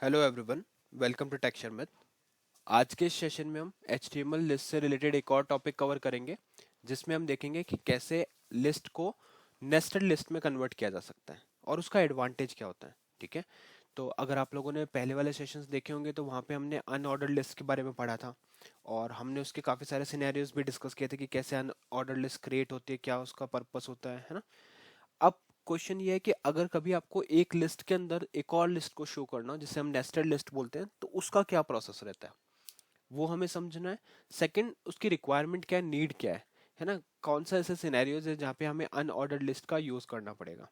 Hello everyone, welcome to texture math. आज के इस सेशन में हम HTML लिस्ट से रिलेटेड एक और टॉपिक कवर करेंगे, जिसमें हम देखेंगे कि कैसे लिस्ट को नेस्टेड लिस्ट में कन्वर्ट किया जा सकता है और उसका एडवांटेज क्या होता है। ठीक है, तो अगर आप लोगों ने पहले वाले सेशंस देखे होंगे तो वहाँ पे हमने अनऑर्डर्ड लिस्ट के बारे में पढ़ा था और हमने उसके काफ़ी सारे सिनेरियोज भी डिस्कस किए थे कि कैसे अनऑर्डर्ड लिस्ट क्रिएट होती है, क्या उसका पर्पस होता है ना। अब क्वेश्चन ये है कि अगर कभी आपको एक लिस्ट के अंदर एक और लिस्ट को शो करना हो, जिसे हम नेस्टेड लिस्ट बोलते हैं, तो उसका क्या प्रोसेस रहता है वो हमें समझना है। सेकंड, उसकी रिक्वायरमेंट क्या है, नीड क्या है ना। कौन सा ऐसे सिनेरियोज है जहाँ पे हमें अनऑर्डर्ड लिस्ट का यूज करना पड़ेगा।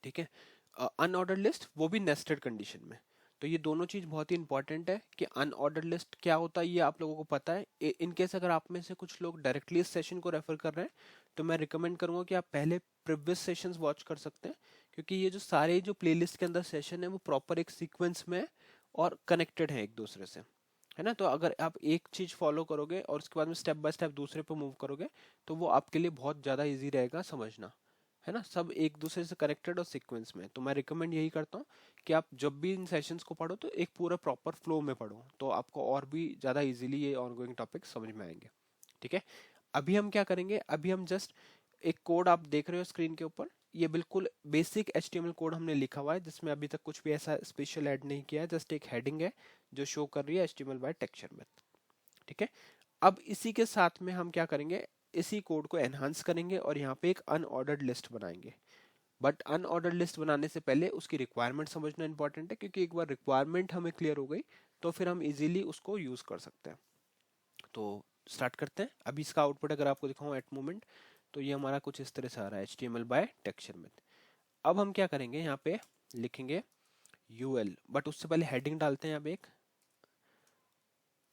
ठीक है, अनऑर्डर्ड लिस्ट वो भी नेस्टेड कंडीशन में। तो ये दोनों चीज बहुत ही इंपॉर्टेंट है कि अनऑर्डर्ड लिस्ट क्या होता है ये आप लोगों को पता है। इन केस अगर आप में से कुछ लोग डायरेक्टली इस सेशन को रेफर कर रहे हैं तो मैं रिकमेंड करूंगा कि आप पहले प्रीवियस सेशंस वॉच कर सकते हैं, क्योंकि ये जो सारे जो प्लेलिस्ट के अंदर सेशन है वो प्रॉपर एक सीक्वेंस में है और कनेक्टेड है एक दूसरे से, है ना। तो अगर आप एक चीज फॉलो करोगे और उसके बाद में स्टेप बाय स्टेप दूसरे पे मूव करोगे तो वो आपके लिए बहुत ज्यादा इजी रहेगा समझना, है ना। सब एक दूसरे से कनेक्टेड और सीक्वेंस में। तो मैं रिकमेंड यही करता हूँ कि आप जब भी इन सेशंस को पढ़ो तो एक पूरा प्रॉपर फ्लो में पढ़ो, तो आपको और भी ज़्यादा इजीली ये ऑनगोइंग टॉपिक समझ में आएंगे। ठीक है, अभी हम क्या करेंगे, अभी हम जस्ट एक कोड आप देख रहे हो स्क्रीन के ऊपर, ये बिल्कुल बेसिक HTML कोड हमने लिखा हुआ है, जिसमें अभी तक कुछ भी ऐसा स्पेशल ऐड नहीं किया है, जस्ट एक हेडिंग है जो शो कर रही है HTML बाय टेक्सचर मैथ। ठीक है, अब इसी के साथ में हम क्या करेंगे, इसी कोड को एनहांस करेंगे और यहाँ पे एक अनऑर्डर्ड लिस्ट बनाएंगे। बट अनऑर्डर्ड लिस्ट बनाने से पहले उसकी रिक्वायरमेंट समझना इंपॉर्टेंट है, क्योंकि एक बार रिक्वायरमेंट हमें क्लियर हो गई तो फिर हम इजीली उसको यूज कर सकते हैं। तो स्टार्ट करते हैं। अभी इसका आउटपुट अगर आपको दिखाऊं एट मोमेंट, तो ये हमारा कुछ इस तरह से आ रहा है, HTML बाय टेक्सचर मैथ। अब हम क्या करेंगे, यहाँ पे लिखेंगे UL, बट उससे पहले हेडिंग डालते हैं यहाँ पे एक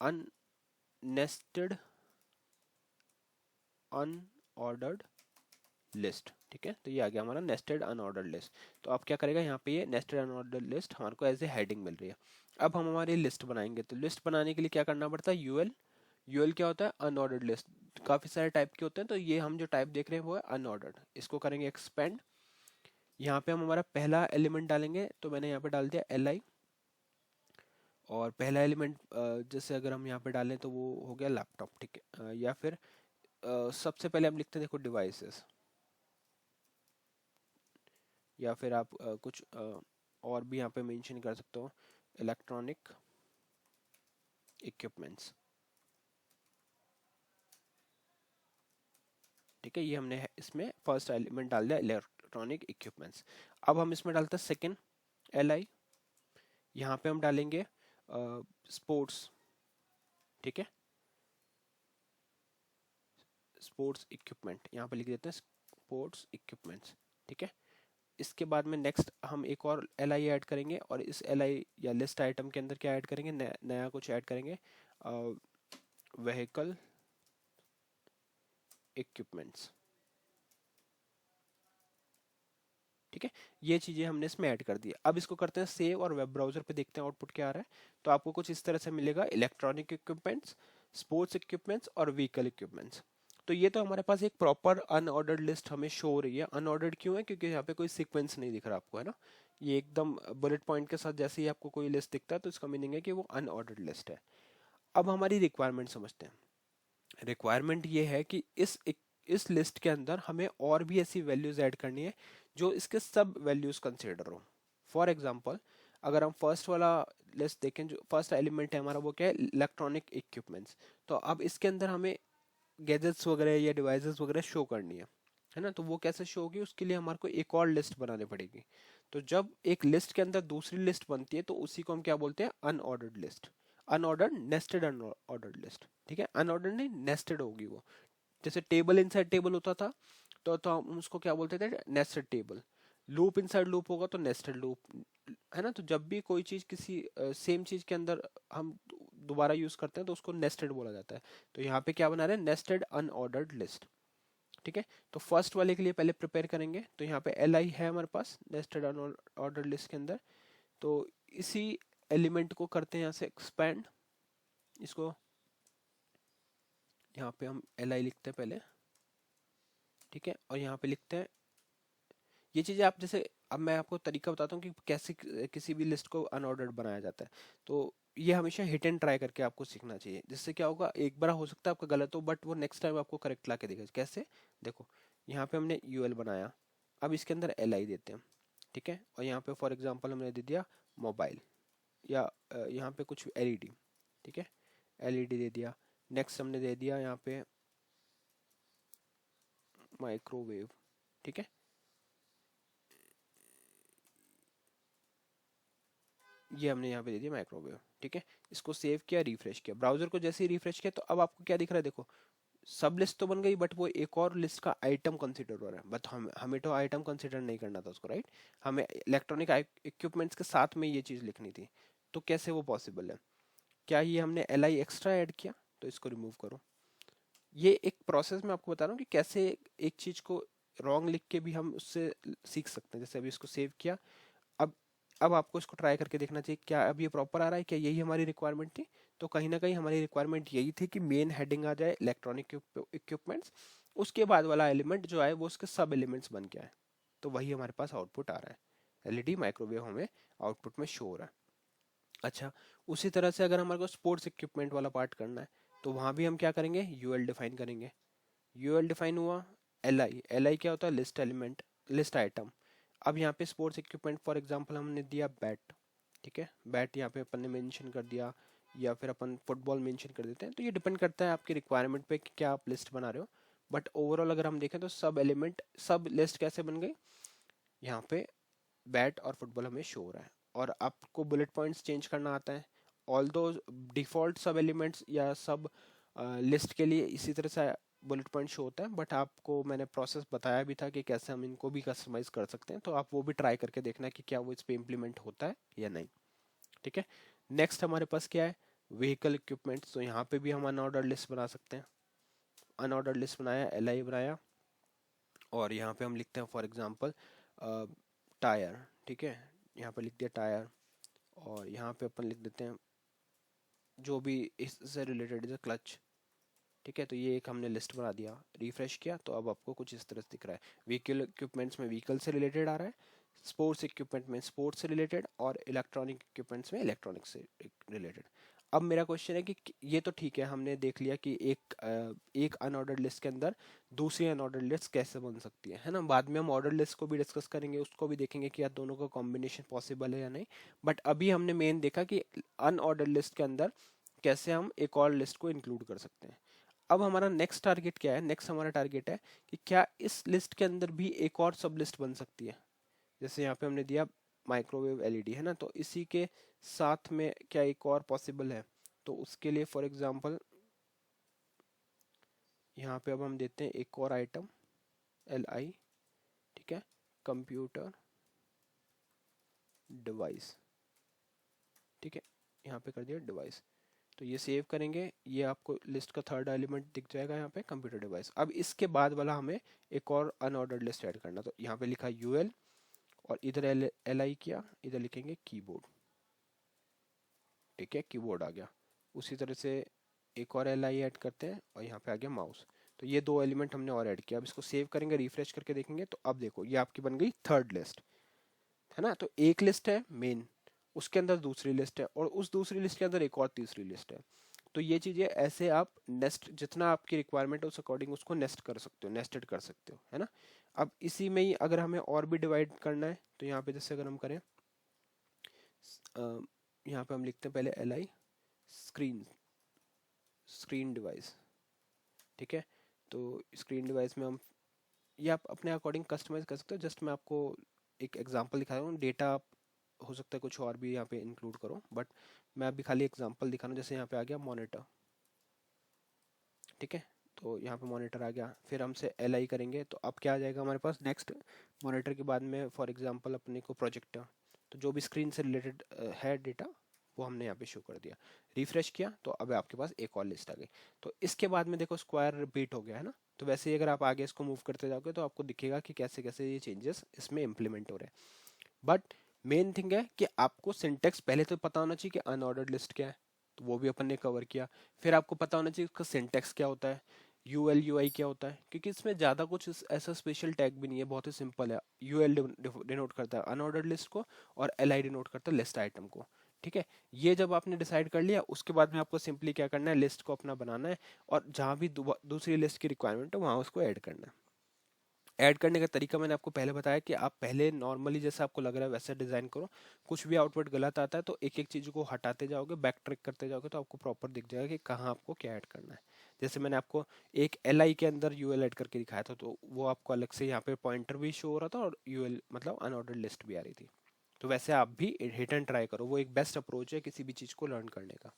अननेस्टेड अनऑर्डर्ड लिस्ट। ठीक है, तो ये आ गया हमारा नेस्टेड अनऑर्डर्ड लिस्ट। तो अब क्या करेगा, यहाँ पे ये नेस्टेड अनऑर्डर्ड लिस्ट हमारे को एज ए हेडिंग मिल रही है। अब हम हमारी लिस्ट बनाएंगे, तो लिस्ट बनाने के लिए क्या करना पड़ता है, यूएल। यूएल क्या होता है, अनऑर्डर्ड लिस्ट। काफी सारे टाइप के होते हैं, तो ये हम जो टाइप देख रहे हैं वो है अनऑर्डर्ड। इसको करेंगे एक्सपेंड। यहाँ पे हम हमारा पहला एलिमेंट डालेंगे, तो मैंने यहाँ पे डाल दिया LI। और पहला एलिमेंट जैसे अगर हम यहाँ पे डालें तो वो हो गया लैपटॉप। ठीक है, या फिर सबसे पहले हम लिखते हैं, देखो, डिवाइसेस। या फिर आप कुछ और भी यहाँ पे मेंशन कर सकते हो, इलेक्ट्रॉनिक इक्विपमेंट्स। ठीक है, ये हमने इसमें फर्स्ट एलिमेंट डाल दिया इलेक्ट्रॉनिक इक्विपमेंट्स। अब हम इसमें डालते हैं सेकेंड LI। यहाँ पे हम डालेंगे स्पोर्ट्स। ठीक है, स्पोर्ट्स इक्विपमेंट यहाँ पे लिख देते हैं, स्पोर्ट्स इक्विपमेंट्स। ठीक है, इसके बाद में नेक्स्ट हम एक और LI ऐड करेंगे, और इस LI या लिस्ट आइटम के अंदर क्या ऐड करेंगे, नया कुछ ऐड करेंगे, व्हीकल इक्विपमेंट्स। ठीक है, ये चीजें हमने इसमें ऐड कर दी। अब इसको करते हैं सेव और वेब ब्राउजर पे देखते हैं आउटपुट क्या आ रहा है। तो आपको कुछ इस तरह से मिलेगा, इलेक्ट्रॉनिक इक्विपमेंट्स, स्पोर्ट्स इक्विपमेंट्स और व्हीकल इक्विपमेंट्स। तो ये तो हमारे पास एक प्रॉपर अनऑर्डर्ड लिस्ट हमें शो हो रही है। अनऑर्डर्ड क्यों है, क्योंकि यहाँ पे कोई सीक्वेंस नहीं दिख रहा आपको, है ना। ये एकदम बुलेट पॉइंट के साथ जैसे ही आपको कोई लिस्ट दिखता है तो इसका मीनिंग है कि वो अनऑर्डर्ड लिस्ट है। अब हमारी रिक्वायरमेंट समझते हैं। रिक्वायरमेंट ये है कि इस लिस्ट के अंदर हमें और भी ऐसी वैल्यूज ऐड करनी है जो इसके सब वैल्यूज कंसिडर हो। फॉर एग्जांपल, अगर हम फर्स्ट वाला लिस्ट देखें, जो फर्स्ट एलिमेंट है हमारा वो क्या है, इलेक्ट्रॉनिक इक्विपमेंट्स। तो अब इसके अंदर हमें गैजेट्स वगैरह या डिवाइसेस वगैरह शो करनी है ना। तो वो कैसे शो होगी, उसके लिए हमारे को एक और लिस्ट बनानी पड़ेगी। तो जब एक लिस्ट के अंदर दूसरी लिस्ट बनती है तो उसी को हम क्या बोलते हैं, unordered list. Unordered nested unordered list. ठीक है, अनऑर्डर्ड नहीं, नेस्टेड होगी वो। जैसे टेबल इनसाइड टेबल होता था, तो हम उसको क्या बोलते थे, nested table. Loop inside loop होगा तो नेस्टेड लूप, है ना। तो जब भी कोई चीज किसी सेम चीज के अंदर हम दोबारा यूज करते हैं तो उसको नेस्टेड बोला जाता है। तो यहाँ पे क्या बना रहे हैं, नेस्टेड अनऑर्डर्ड लिस्ट। ठीक है, तो फर्स्ट वाले के लिए पहले प्रिपेयर करेंगे, तो यहाँ पे LI है हमारे पास नेस्टेड अनऑर्डर्ड लिस्ट के अंदर। तो इसी एलिमेंट को करते हैं यहाँ से एक्सपैंड। इसको यहाँ पे हम LI लिखते हैं पहले। ठीक है, और यहाँ पे लिखते हैं, ये चीजें आप जैसे अब मैं आपको तरीका बताता हूँ कि कैसे किसी भी लिस्ट को अनऑर्डर्ड बनाया जाता है। तो ये हमेशा हिट एंड ट्राई करके आपको सीखना चाहिए, जिससे क्या होगा, एक बार हो सकता है आपका गलत हो बट वो नेक्स्ट टाइम आपको करेक्ट ला के देगा। कैसे? देखो, यहाँ पे हमने यूएल बनाया, अब इसके अंदर एल आई देते हैं, ठीक है, और यहाँ पे फॉर एग्जांपल हमने दे दिया मोबाइल, या यहाँ पे कुछ एलईडी, ठीक है, एलईडी दे दिया। नेक्स्ट हमने दे दिया यहाँ पे माइक्रोवेव, ठीक है, ये हमने यहाँ पे दे दिया माइक्रोवेव, ठीक है। इसको सेव किया, रिफ्रेश किया, ब्राउजर को जैसे ही रिफ्रेश किया तो अब आपको क्या दिख रहा है, देखो सब लिस्ट तो बन गई बट वो एक और लिस्ट का आइटम कंसीडर हो रहा है, बट हमें तो आइटम कंसीडर नहीं करना था उसको, राइट। हमें इलेक्ट्रॉनिक इक्विपमेंट्स के साथ में ये चीज़ लिखनी थी। तो कैसे वो पॉसिबल है? क्या ये हमने एल आई एक्स्ट्रा ऐड किया? तो इसको रिमूव करो। ये एक प्रोसेस मैं आपको बता रहा हूँ कि कैसे एक चीज़ को रॉन्ग लिख के भी हम उससे सीख सकते हैं। जैसे अभी इसको सेव किया, अब अब आपको इसको ट्राई करके देखना चाहिए क्या अब ये प्रॉपर आ रहा है, क्या यही हमारी रिक्वायरमेंट थी? तो कहीं ना कहीं हमारी रिक्वायरमेंट यही थी कि मेन हेडिंग आ जाए इलेक्ट्रॉनिक इक्विपमेंट्स, उसके बाद वाला एलिमेंट जो आए वो उसके सब एलिमेंट्स बन के आए। तो वही हमारे पास आउटपुट आ रहा है, एलईडी माइक्रोवेव हमें आउटपुट में शो हो रहा है। अच्छा, उसी तरह से अगर हमारे को स्पोर्ट्स इक्विपमेंट वाला पार्ट करना है तो वहाँ भी हम क्या करेंगे, यूएल डिफाइन करेंगे। यूएल डिफाइन हुआ, एल आई क्या होता है, लिस्ट एलिमेंट, लिस्ट आइटम। अब यहाँ पे स्पोर्ट्स इक्विपमेंट फॉर एग्जांपल हमने दिया बैट, ठीक है, बैट यहाँ पे अपन ने मेंशन कर दिया, या फिर अपन फुटबॉल मेंशन कर देते हैं। तो ये डिपेंड करता है आपकी रिक्वायरमेंट पे कि क्या आप लिस्ट बना रहे हो। बट ओवरऑल अगर हम देखें तो सब एलिमेंट, सब लिस्ट कैसे बन गई, यहाँ पे बैट और फुटबॉल हमें शो हो रहा है। और आपको बुलेट पॉइंट्स चेंज करना आता है, ऑल दो डिफॉल्ट सब एलिमेंट्स या सब लिस्ट के लिए इसी तरह से बुलेट पॉइंट शो होता है, बट आपको मैंने प्रोसेस बताया भी था कि कैसे हम इनको भी कस्टमाइज कर सकते हैं। तो आप वो भी ट्राई करके देखना कि क्या वो इस पे इम्प्लीमेंट होता है या नहीं, ठीक है। नेक्स्ट हमारे पास क्या है, व्हीकल इक्विपमेंट्स। तो यहाँ पे भी हम अनऑर्डर लिस्ट बना सकते हैं। अनऑर्डर लिस्ट बनाया, एल आई बनाया, और यहाँ पे हम लिखते हैं फॉर एग्जांपल टायर, ठीक है, यहाँ पे लिख दिया टायर, और यहाँ पे अपन लिख देते हैं जो भी इससे रिलेटेड है, क्लच, ठीक है। तो ये एक हमने लिस्ट बना दिया, रिफ्रेश किया तो अब आपको कुछ इस तरह से दिख रहा है। व्हीकल इक्विपमेंट्स में व्हीकल से रिलेटेड आ रहा है, स्पोर्ट्स इक्विपमेंट में स्पोर्ट्स से रिलेटेड, और इलेक्ट्रॉनिक इक्विपमेंट्स में इलेक्ट्रॉनिक से रिलेटेड। अब मेरा क्वेश्चन है कि ये तो ठीक है, हमने देख लिया कि एक अनऑर्डर्ड लिस्ट के अंदर दूसरी अनऑर्डर्ड लिस्ट कैसे बन सकती है ना। बाद में हम ऑर्डर लिस्ट को भी डिस्कस करेंगे, उसको भी देखेंगे कि यार दोनों का कॉम्बिनेशन पॉसिबल है या नहीं। बट अभी हमने मेन देखा कि अनऑर्डर्ड लिस्ट के अंदर कैसे हम एक और लिस्ट को इंक्लूड कर सकते हैं। अब हमारा नेक्स्ट टारगेट क्या है, नेक्स्ट हमारा टारगेट है कि क्या इस लिस्ट के अंदर भी एक और सब लिस्ट बन सकती है। जैसे यहाँ पे हमने दिया माइक्रोवेव एलईडी, है ना, तो इसी के साथ में क्या एक और पॉसिबल है? तो उसके लिए फॉर एग्जांपल यहाँ पे अब हम देते हैं एक और आइटम, एल आई, ठीक है, कंप्यूटर डिवाइस, ठीक है, यहाँ पे कर दिया डिवाइस। तो ये सेव करेंगे, ये आपको लिस्ट का थर्ड एलिमेंट दिख जाएगा यहाँ पे, कंप्यूटर डिवाइस। अब इसके बाद वाला हमें एक और अनऑर्डर्ड लिस्ट ऐड करना। तो यहाँ पे लिखा यूएल, और इधर एल आई किया, इधर लिखेंगे कीबोर्ड, ठीक है, कीबोर्ड आ गया। उसी तरह से एक और एल आई ऐड करते हैं, और यहाँ पे आ गया माउस। तो ये दो एलिमेंट हमने और ऐड किया। अब इसको सेव करेंगे, रिफ्रेश करके देखेंगे तो अब देखो ये आपकी बन गई थर्ड लिस्ट, है ना। तो एक लिस्ट है मेन, उसके अंदर दूसरी लिस्ट है, और उस दूसरी लिस्ट के अंदर एक और तीसरी लिस्ट है। तो ये चीजें ऐसे आप नेस्ट, जितना आपकी रिक्वायरमेंट है उस अकॉर्डिंग उसको नेस्ट कर सकते हो, नेस्टेड कर सकते हो, है ना। अब इसी में ही अगर हमें और भी डिवाइड करना है तो यहाँ पे जैसे अगर हम करें, यहाँ पे हम लिखते हैं पहले L I screen, screen device, ठीक है। तो स्क्रीन डिवाइस में हम, ये आप अपने अकॉर्डिंग कस्टमाइज कर सकते हो। जस्ट मैं आपको एक एग्जांपल दिखा रहा हूँ, डेटा हो सकता है कुछ और भी यहाँ पे इंक्लूड करो, बट मैं अभी खाली एग्जांपल दिखा रहा हूँ। जैसे यहाँ पे आ गया मॉनिटर, ठीक है, तो यहाँ पे मॉनिटर आ गया, फिर हमसे एल आई करेंगे तो अब क्या आ जाएगा हमारे पास नेक्स्ट, मॉनिटर के बाद में फॉर एग्जांपल अपने को प्रोजेक्टर। तो जो भी स्क्रीन से रिलेटेड है डेटा वो हमने यहाँ पे शो कर दिया। रिफ्रेश किया तो अब आपके पास एक और लिस्ट आ गई। तो इसके बाद में देखो स्क्वायर रिपीट हो गया, है ना। तो वैसे ही अगर आप आगे इसको मूव करते जाओगे तो आपको दिखेगा कि कैसे कैसे ये चेंजेस इसमें इम्प्लीमेंट हो रहे हैं। बट मेन थिंग है कि आपको सिंटेक्स पहले तो पता होना चाहिए कि अनऑर्डर्ड लिस्ट क्या है, तो वो भी अपन ने कवर किया। फिर आपको पता होना चाहिए उसका सिंटेक्स क्या होता है, यूएल यूआई क्या होता है, क्योंकि इसमें ज़्यादा कुछ ऐसा स्पेशल टैग भी नहीं है, बहुत ही सिंपल है। यूएल डिनोट करता है अनऑर्डर्ड लिस्ट को, और एलआई डिनोट करता है लिस्ट आइटम को। ठीक है, ये जब आपने डिसाइड कर लिया, उसके बाद में आपको सिंपली क्या करना है, लिस्ट को अपना बनाना है, और जहाँ भी दूसरी लिस्ट की रिक्वायरमेंट है वहाँ उसको ऐड करना है। ऐड करने का तरीका मैंने आपको पहले बताया कि आप पहले नॉर्मली जैसा आपको लग रहा है वैसे डिजाइन करो। कुछ भी आउटपुट गलत आता है तो एक एक चीज को हटाते जाओगे, बैक ट्रैक करते जाओगे, तो आपको प्रॉपर दिख जाएगा कि कहाँ आपको क्या ऐड करना है। जैसे मैंने आपको एक एल आई के अंदर यूएल ऐड करके दिखाया था, तो वो आपको अलग से यहाँ पे पॉइंटर भी शो हो रहा था, और यूएल मतलब अनऑर्डर्ड लिस्ट भी आ रही थी। तो वैसे आप भी हिट एंड ट्राई करो, वो एक बेस्ट अप्रोच है किसी भी चीज को लर्न करने का।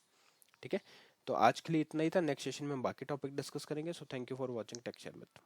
ठीक है, तो आज के लिए इतना ही था। नेक्स्ट सेशन में हम बाकी टॉपिक डिस्कस करेंगे। So thank you for watching tech share with.